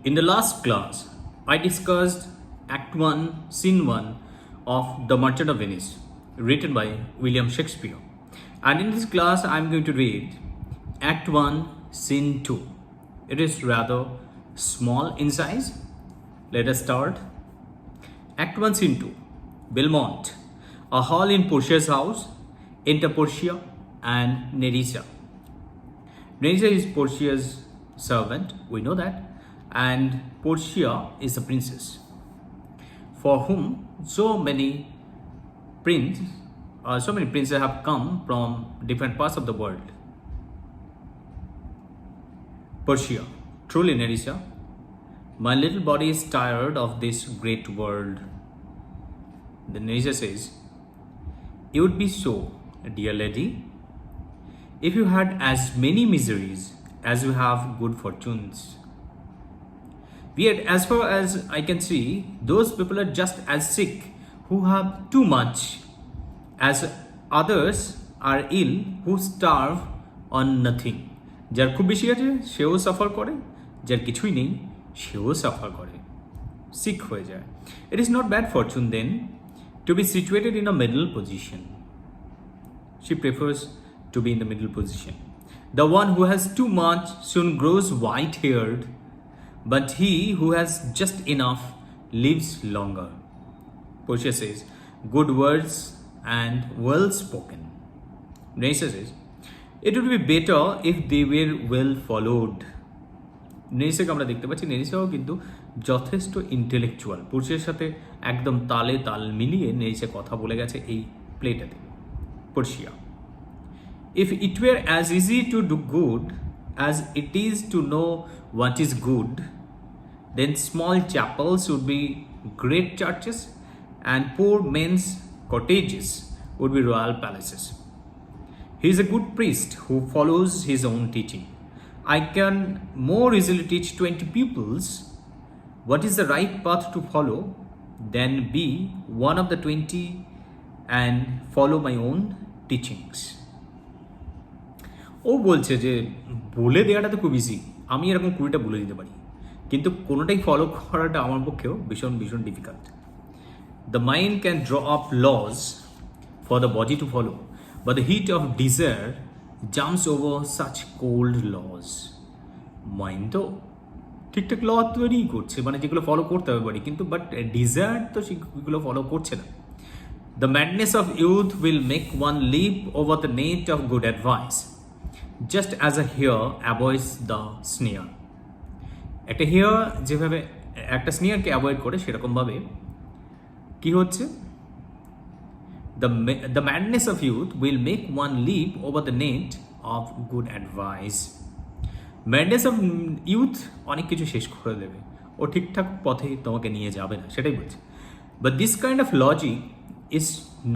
In the last class, I discussed Act 1, Scene 1 of The Merchant of Venice, written by William Shakespeare. And in this class, I'm going to read Act 1, Scene 2. It is rather small in size. Let us start. Act 1, Scene 2. Belmont. A hall in Portia's house. Enter Portia and Nerissa. Nerissa is Portia's servant, we know that, and Portia is the princess, for whom so many princes have come from different parts of the world. Portia, truly Nerissa, my little body is tired of this great world. Then Nerissa says, you would be so, dear lady, if you had as many miseries as you have good fortunes. Yet, as far as I can see, those people are just as sick who have too much, as others are ill who starve on nothing. যার খুব বেশি আছে সেও suffer করে, যার কিছুই নেই সেও সাফার করে, সিক হয়ে যায়। It is not bad fortune then to be situated in a middle position. She prefers to be in the middle position. The one who has too much soon grows white-haired, but he who has just enough lives longer. Portia says, good words and well spoken. Nerissa says, it would be better if they were well followed. নেরিসাকে আমরা দেখতে পাচ্ছি, নেরিসাও কিন্তু যথেষ্ট intellectual, পুরুষের সাথে একদম তালে তাল মিলিয়ে নেরিসা কথা বলে গেছে এই প্লেটাতে। Portia, if it were as easy to do good as it is to know what is good, then small chapels would be great churches and poor men's cottages would be royal palaces. He is a good priest who follows his own teaching. I can more easily teach 20 pupils what is the right path to follow than be one of the 20 and follow my own teachings. ও বলছে যে বলে দেওয়াটা তো খুব easy, আমি এরকম 20টা বলে দিতে পারি, কিন্তু কোনোটাই ফলো করাটা আমার পক্ষেও ভীষণ ভীষণ difficult. The mind can draw up laws for the body to follow, but the heat of desire jumps over such cold laws. Mind তো ঠিকঠাক ল তৈরি করছে, মানে যেগুলো ফলো করতে হবে বাড়ি, কিন্তু বাট ডিজায়ার তো সেগুলো ফলো করছে না। The madness of youth will make one leap over the net of good advice, just as a hare avoids the snare. একটা হেয়ার যেভাবে একটা স্নেয়ারকে অ্যাভয়েড করে, সেরকমভাবে কি হচ্ছে, the madness of youth will make one leap over the net of good advice. Madness of youth অনেক কিছু শেষ করে দেবে, ও ঠিকঠাক পথে তোমাকে নিয়ে যাবে না, সেটাই বলছে। But this kind of logic is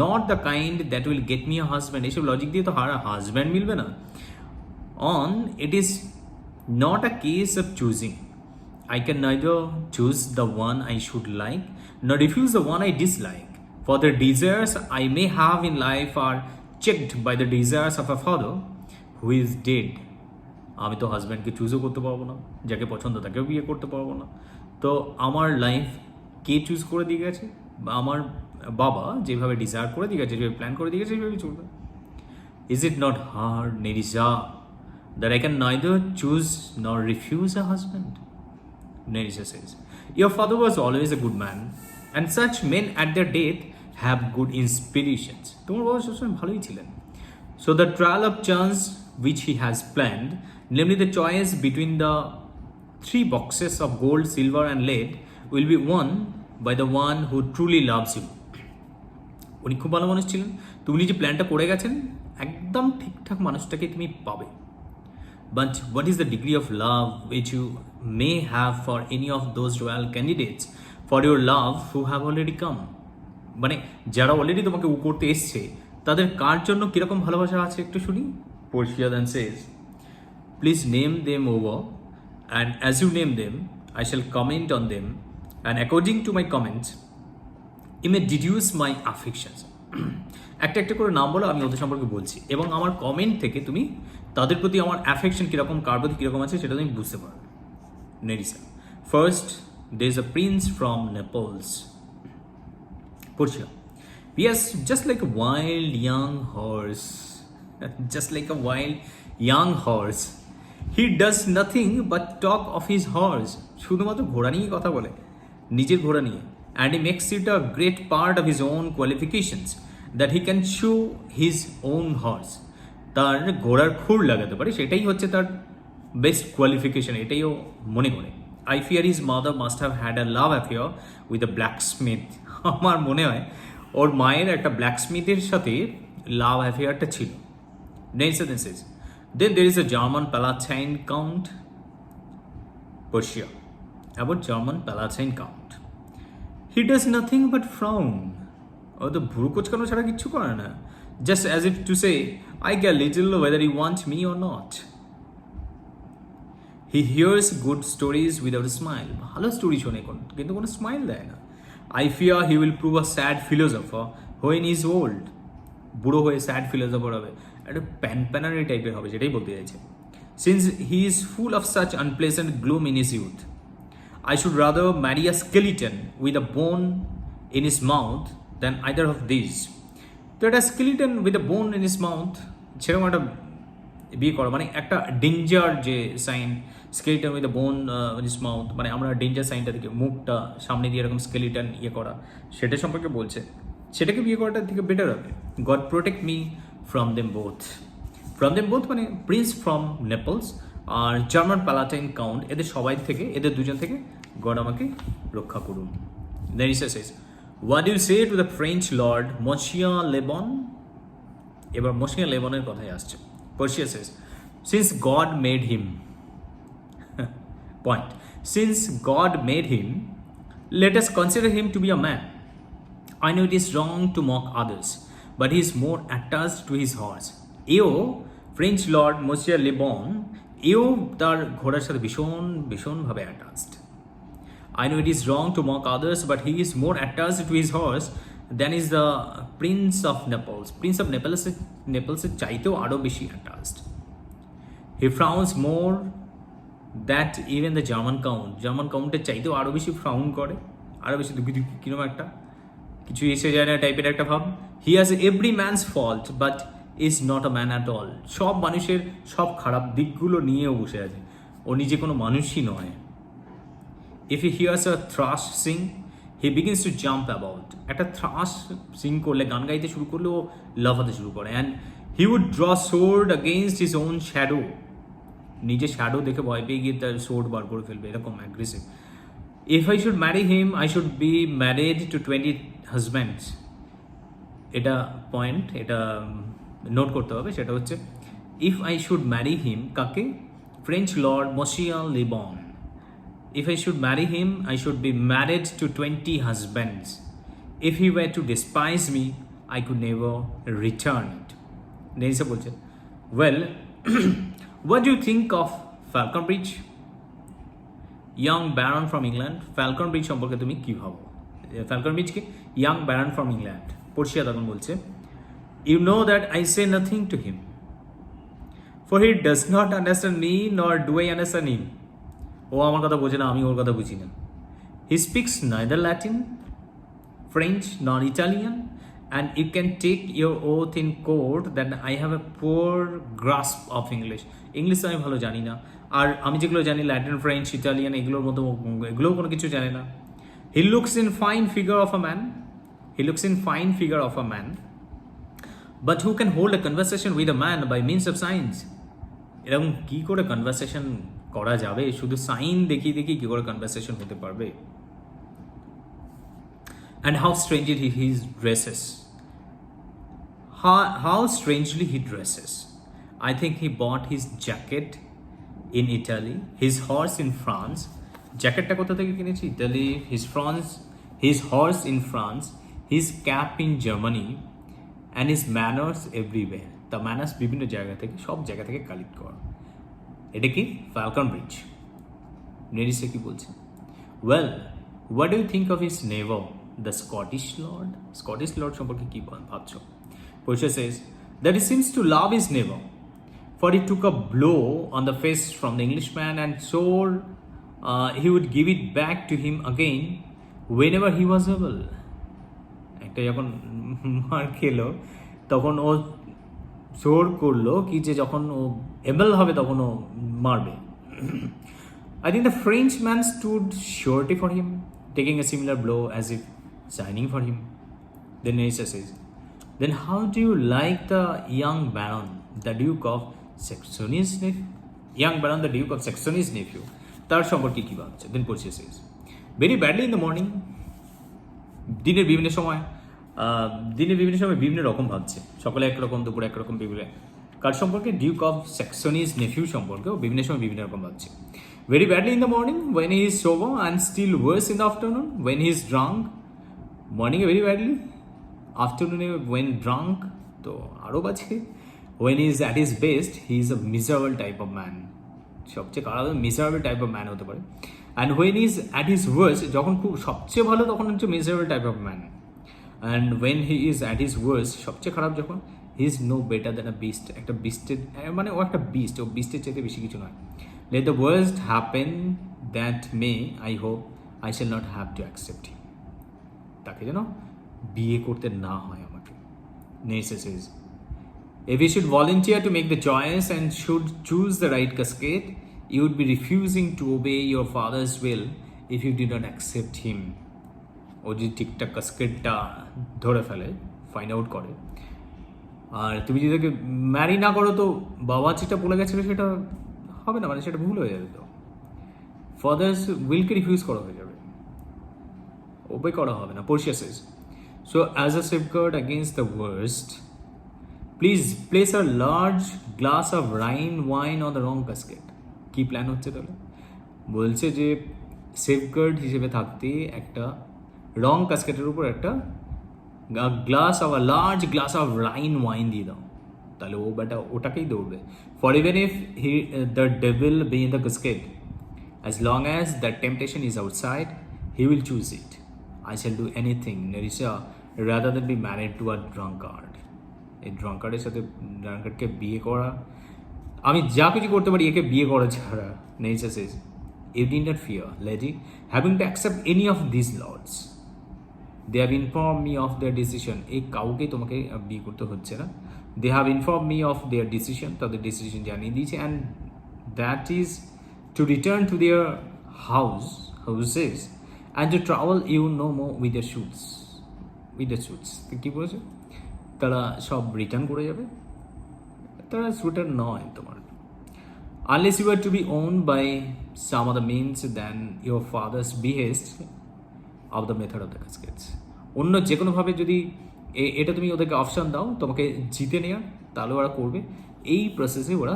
not the kind that will get me a husband. এইসব লজিক দিয়ে তো হাজব্যান্ড মিলবে না। On it is not a case of choosing. I can neither choose the one I should like nor refuse the one I dislike, for the desires I may have in life are checked by the desires of a father who is dead. আমি তো হাজব্যান্ডকে চুজও করতে পারবো না, যাকে পছন্দ তাকেও বিয়ে করতে পারবো না। তো আমার লাইফ কে চুজ করে দিয়ে গেছে? আমার বাবা যেভাবে ডিজায়ার করে দিয়ে গেছে, যেভাবে প্ল্যান করে দিয়ে গেছে, সেইভাবেই চলবে। Is it not hard, Nerissa, that I can neither choose nor refuse a husband? Nerissa says, your father was always a good man, and such men at their death have good inspirations. তোমার বাবা সবসময় ভালোই ছিলেন। So the trial of chance which he has planned, namely the choice between the 3 boxes of gold, silver and lead, will be won by the one who truly loves you. উনি খুব ভালো মানুষ ছিলেন, তো উনি যে প্ল্যানটা করে গেছেন, একদম ঠিকঠাক মানুষটাকে তুমি পাবে। But what is the degree of love which you may have for any of those royal candidates for your love who have already come? মানে যারা অলরেডি তোমাকে উ করতে এসছে, তাদের কার জন্য কিরকম ভালোবাসা আছে একটু শুনি। Portia then says, please name them over, and as you name them, I shall comment on them, and according to my comments, you may deduce my affections. একটা একটা করে নাম বলো, আমি ওদের সম্পর্কে বলছি, এবং আমার কমেন্ট থেকে তুমি তাদের প্রতি আমার অ্যাফেকশন কীরকম, কার প্রতি কীরকম আছে সেটা তুমি বুঝতে পারবে। Nerissa, First, there's a prince from Naples. Portia. Yes, just like a wild young horse. Just like a wild young horse. He does nothing but talk of his horse. শুধুমাত্র ঘোড়া নিয়ে কথা বলে, নিজের ঘোড়া নিয়ে। And he makes it a great part of his own qualifications that he can show his own horse. তার ঘোড়ার খুর লাগাতে পারে, সেটাই হচ্ছে তার বেস্ট কোয়ালিফিকেশন, এটাইও মনে করে। I fear his mother must have had a love affair with a blacksmith. আমার মনে হয় ওর মায়ের একটা ব্ল্যাকস্মিথের সাথে লাভ অ্যাফেয়ারটা ছিল। Then there is a German Palatine Count. Portia. About German Palatine Count. He does nothing but frown. ও তো ভুরু কোচকানো ছাড়া কিচ্ছু করে না। Just as if to say, I care little whether he wants me or not. He hears good stories without a smile. ভালো story শোনে কিন্তু কোনো স্মাইল দেয় না। I fear he will prove a sad philosopher when he is old. বুড়ো হয়ে sad philosopher হবে, একটা প্যানপ্যানারি টাইপের হবে, যেটাই বলতে চাইছে। Since he is full of such unpleasant gloom in his youth, I should rather marry a skeleton with a bone in his mouth than either of these. তো একটা skeleton with a bone in his mouth, সেরকম একটা বিয়ে করা মানে একটা danger যে sign, skeleton with the bone in his mouth, মানে আমরা ডেঞ্জার সাইনটা থেকে মুখটা সামনে দিয়ে এরকম স্কেলিটন ইয়ে করা, সেটা সম্পর্কে বলছে, সেটাকে বিয়ে করাটার থেকে বেটার হবে। God protect me from them both. From them both মানে প্রিন্স ফ্রম নেপলস আর জার্মান প্যালাটাইন কাউন্ট, এদের সবাই থেকে, এদের দুজন থেকে গড আমাকে রক্ষা করুন। Nerissa says, what you say to the French lord Monsieur Le Bon? এবার মশিয়া লেবনের কথাই আসছে। Portia says, since God made him, point, since God made him, let us consider him to be a man. I know it is wrong to mock others, but he is more attached to his horse. এও French Lord মসিয়া Lebong, এও তার ঘোড়ার সাথে ভীষণভাবে attached. I know it is wrong to mock others, but he is more attached to his horse than is the Prince of Naples. Prince of Naples চাইতেও আরও বেশি attached. He frowns more that even the German count এর চাইতেও আরও বেশি frown করে, আরও বেশি দুঃখী কিরকম একটা কিছু এসে যায় না টাইপের একটা ভাব। He has every man's fault but is not a man at all. সব মানুষের সব খারাপ দিকগুলো নিয়েও বসে আছে, ও নিজে কোনো মানুষই নয়। If he hears a thrush sing, he begins to jump about. একটা থ্রাশ সিং করলে, গান গাইতে শুরু করলে ও লাফাতে শুরু করে। And he would draw sword against his own shadow. নিজের শ্যাডো দেখে ভয় পেয়ে গিয়ে তার সোর্ড বার করে ফেলবে, এরকম aggressive. If I should marry him, I should be married to 20 husbands. এটা পয়েন্ট, এটা নোট করতে হবে, সেটা হচ্ছে if I should marry him, কাকে? French lord Monsieur Le Bon. If I should marry him, I should be married to 20 husbands. If he were to despise me, I could never return it. Nerissa bolche, well, what do you think of Falconbridge? Young baron from England. Falconbridge সম্পর্কে তুমি কি ভাবো? Falconbridge K young baron from England. Portia তখন বলছে, you know that I say nothing to him, for he does not understand me, nor do I understand him. ও আমার কথা বোঝে না, আমি ওর কথা বুঝি না। He speaks neither Latin, French nor Italian, and you can take your oath in court that I have a poor grasp of English. English আমি ভালো জানি না, আর আমি যেগুলো জানি ল্যাটিন, ফ্রেঞ্চ, ইটালিয়ান, এগুলোর মতো এগুলোও কোনো কিছু জানে না। He looks in fine figure of a man. He looks in fine figure of a man, but who can hold a conversation with a man by means of signs? এরকম কি করে কনভারসেশন করা যাবে? শুধু সাইন দেখিয়ে দেখিয়ে কি করে কনভারসেশন হতে পারবে? And how strangely he dresses. How strangely he dresses. I think he bought his jacket in Italy, his horse in France. জ্যাকেটটা কোথা থেকে কিনেছি? Italy, his horse in France, his cap in Germany, and his manners everywhere. The manners বিভিন্ন জায়গা থেকে, সব জায়গা থেকে কালেক্ট করা। এটা কি? Falconbridge. নেরিসা কি বলছে? Well, what do you think of his neighbor, the Scottish lord? Scottish lord সম্পর্কে কি ভাবছো? Portia says that he seems to love his neighbor, for he took a blow on the face from the Englishman and swore he would give it back to him again whenever he was able. একটা যখন মার খেলো তখন ও জোর করলো কি যে যখন ও এবেল হবে তখন ও মারবে। I think the Frenchman stood surety for him, taking a similar blow as if signing for him. Then Nessa says, then how do you like the young Baron, the Duke of Saxony's nephew? Young Baron, the Duke of Saxony's nephew. তার সম্পর্কে কী ভাবছে? Then Portia says, very badly in the morning. দিনের বিভিন্ন সময় বিভিন্ন রকম ভাবছে, সকালে একরকম, দুপুরে একরকম, বিভিন্ন কার সম্পর্কে? ডিউক অফ স্যাক্সনিজ নেফিউ সম্পর্কে ও বিভিন্ন সময় বিভিন্ন রকম ভাবছে। Very badly in the morning when he is sober and still worse in the afternoon when he is drunk. মর্নিংয়ে ভেরি ব্যাডলি, আফটারনুনে ওয়েন ড্রাঙ্ক তো আরও বাজে। When he is at his best he is a miserable type of man, সবচেয়ে খারাপ miserable type of man হতে পারে। And when is at his worse, যখন খুব সবচেয়ে ভালো তখন হচ্ছে miserable type of man. And when he is at his worse, সবচেয়ে খারাপ যখন, he is no better than a beast, একটা বিস্টের মানে ও একটা বিস্ট, ও বিস্টের চাইতে বেশি কিছু নয়। Let the worst happen that may, I hope I shall not have to accept him. তাকে যেন বিয়ে করতে না হয় আমাকে। Next says, if you should volunteer to make the choice and should choose the right cascade, you would be refusing to obey your father's will if you did not accept him. ও যদি ঠিকঠাক কাস্কেটটা ধরে ফেলে, find out করে, আর তুমি যদি তাকে Mary না করো তো বাবা যেটা বলে গেছিলো সেটা হবে না, মানে সেটা ভুল হয়ে যাবে। তো ফাদার্স উইলকে রিফিউজ করা হয়ে যাবে, ওবে করা হবে না। Portia says, so as a safeguard against the worst, please place a large glass of wine on the wrong casket. কী প্ল্যান হচ্ছে তাহলে? বলছে যে সেফগার্ড হিসেবে থাকতে একটা রং কাস্কেটের উপর একটা লার্জ গ্লাস অফ ওয়াইন দিয়ে দাও, তাহলে ও বেটা ওটাকেই দৌড়বে। For even if the devil be in the casket, as long as the temptation is outside, he will choose it. I shall do anything Nerissa rather than be married to a drunkard. এই ড্রাঙ্কার্ডের সাথে ড্রাঙ্কার্ডকে বিয়ে করা, আমি যা কিছু করতে পারি একে বিয়ে করা ছাড়া। Nerissa says, you did not fear lady having to accept any of this lords, they have inform me of their decision. এই কাউকেই তোমাকে বিয়ে করতে হচ্ছে না। They have inform me of their decision, তাদের ডিসিশন জানিয়ে দিয়েছে। And that is to return to their houses and to travel you no more with the suits. কী বলেছে? তারা সব রিটার্ন করে যাবে, তারা শুটার নয় তোমার। Unless you are to be won by some other means than your father's behest of the method of the caskets. অন্য যে কোনোভাবে যদি এটা তুমি ওদেরকে অপশান দাও তোমাকে জিতে নেওয়ার, তাহলে ওরা করবে। এই প্রসেসে ওরা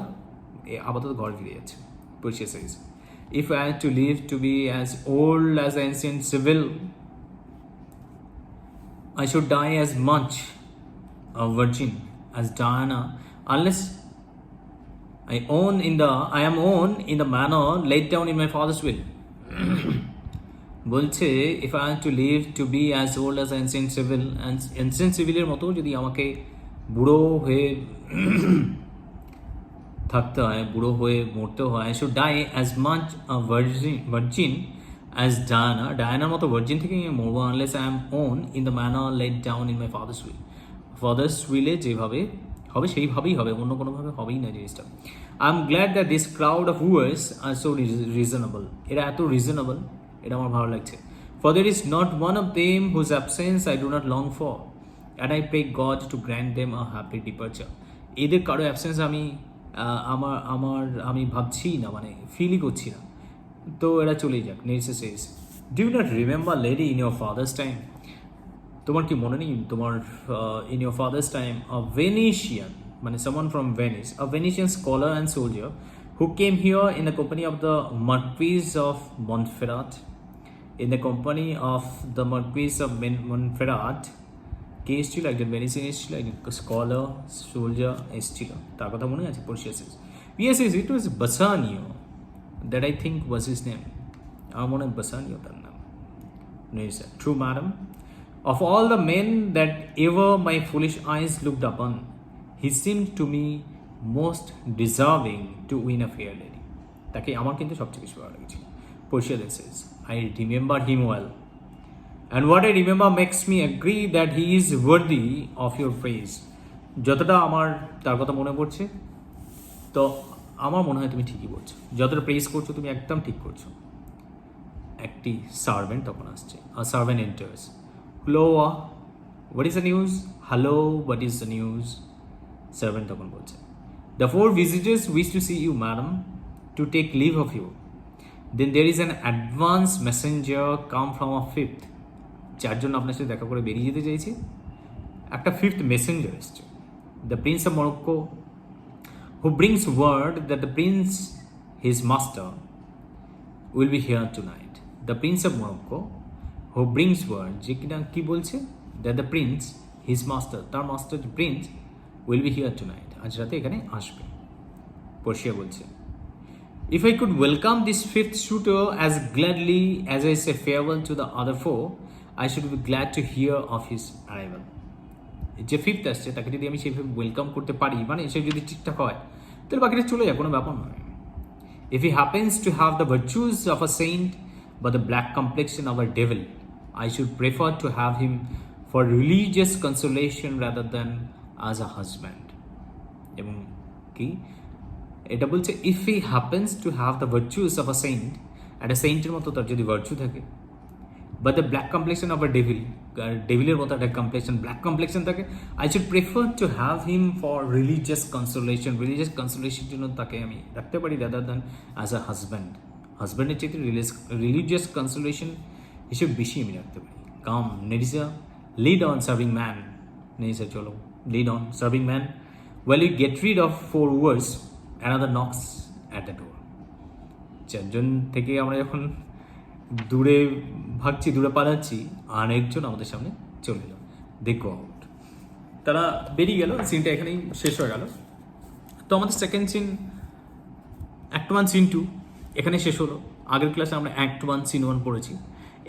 আপাতত ঘর ফিরে যাচ্ছে। Portia says, if I had to live to be as old as the ancient civil, I should die as much a virgin as Diana, unless I am own in the manner laid down in my father's will. বলছে if I had to live to be as old as ancient civil, and ancient civilের মতো যদি আমাকে বুড়ো হয়ে থাকতে হয়, বুড়ো হয়ে মরতে হয়, I should die as much a virgin as Diana, ডায়ানার মতো ভার্জিন থেকে আমি মরবো, unless I am own in the manner laid down in my father's will. Father's উইলে যেভাবে হবে সেইভাবেই হবে, অন্য কোনোভাবে হবেই না জিনিসটা। I am glad that this crowd of wooers are so reasonable. এরা এত রিজনেবল, এটা আমার ভালো লাগছে। For there is not one of them whose absence I do not long for, and I pray God to grant them a happy departure. এদের কারো absence আমি ভাবছি না, মানে ফিলই করছি না, তো এরা চলেই যাক। Next says, do you not remember lady in your father's time, তোমার কি মনে নেই তোমার in your father's time a Venetian, মানে someone from Venice, a Venetian scholar and soldier who came here in the company of the Marquis of Montferrat. In the company of the Marquis of Montferrat, কে এসেছিল? একজন Venetian এসেছিল, একজন scholar soldier এসেছিল, তার কথা মনে আছে? Portia says, yes, it was Bassanio, that I think was his name. আমার মনে হয় Bassanio তার নাম। True, madam. Of all the men that ever my foolish eyes looked upon, he seemed to me most deserving to win a fair lady. তাকে আমার কিন্তু সবচেয়ে বেশি ভালো লেগেছিল। Portia says, I remember him well. And what I remember makes me agree that he is worthy of your praise. যতটা আমার তার কথা মনে পড়ছে, তো আমার মনে হয় তুমি ঠিকই বলছো। যতটা প্রেস করছো তুমি একদম ঠিক করছো। একটি সার্ভেন্ট তখন আসছে। A servant enters. Hello, what is the news? Hello, what is the news? Servant তখন বলছে, The 4 visitors wish to see you, madam, to take leave of you. Then there is an advance messenger come from a 5th. 4 জন আপনার সাথে দেখা করে বেরিয়ে যেতে চাইছে, একটা 5th মেসেঞ্জার এসছে। The prince of Morocco, who brings word that the prince, his master, will be here tonight. The prince of Morocco, who brings word, যে কিনা কি বলছে, that the prince, his master, তার master Prince, will be here tonight. আজ রাতে এখানে আসবে। Portia বলছে, If I could welcome this 5th suitor as gladly as I say farewell to the other 4, I should be glad to hear of his arrival. যে 5th আসছে তাকে যদি আমি সেইভাবে ওয়েলকাম করতে পারি, মানে সে যদি ঠিকঠাক হয়, তাহলে বাকিটা চলে যায়, কোনো ব্যাপার নয়। If he happens to have the virtues of a saint but the black complexion of a devil, I should prefer to have him for religious consolation rather than as a husband. এবং কি এটা বলছে, if he happens to have the virtues of a saint, একটা saintের মতো তার যদি virtue থাকে, but the black complexion of a devil, ডেভিলের মতো একটা কমপ্লেকশন, ব্ল্যাক কমপ্লেকশন থাকে, I should prefer to have him for religious consolation. Religious consolation জন্য তাকে আমি রাখতে পারি rather than as a husband. হাজব্যান্ডের চেয়ে রিলিজিয়াস কনসোলেশন হিসেবে বেশি আমি রাখতে পারি। Come Nerissa, lead on serving man. Nerissa চলো, lead on serving man. While you get rid of 4 words, another knocks at the door. 4 জন থেকে আমরা যখন দূরে ভাগছি, দূরে পালাচ্ছি, আর একজন আমাদের সামনে চলে এলো। দে গো আউট। তারা বেরিয়ে গেল, সিনটা এখানেই শেষ হয়ে গেল। তো আমাদের সেকেন্ড সিন, অ্যাক্ট 1 সিন 2 এখানে শেষ হলো। আগের ক্লাসে আমরা অ্যাক্ট 1 সিন 1 পড়েছি।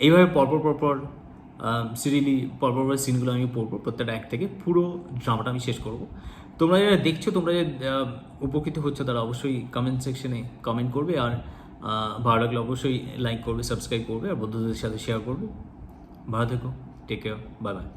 এইভাবে পরপর সিরিয়ালি পরপর সিনগুলো আমি পড়বো, প্রত্যেকটা অ্যাক্ট থেকে পুরো ড্রামাটা আমি শেষ করবো। তোমরা যারা দেখছো, তোমরা যে উপকৃত হচ্ছে, তারা অবশ্যই কমেন্ট সেকশনে কমেন্ট করবে, আর ভালো লাগলে অবশ্যই লাইক করবে, সাবস্ক্রাইব করবে, আর বন্ধুদের সাথে শেয়ার করবে। ভালো থেকো, টেক কেয়ার, বাই বাই।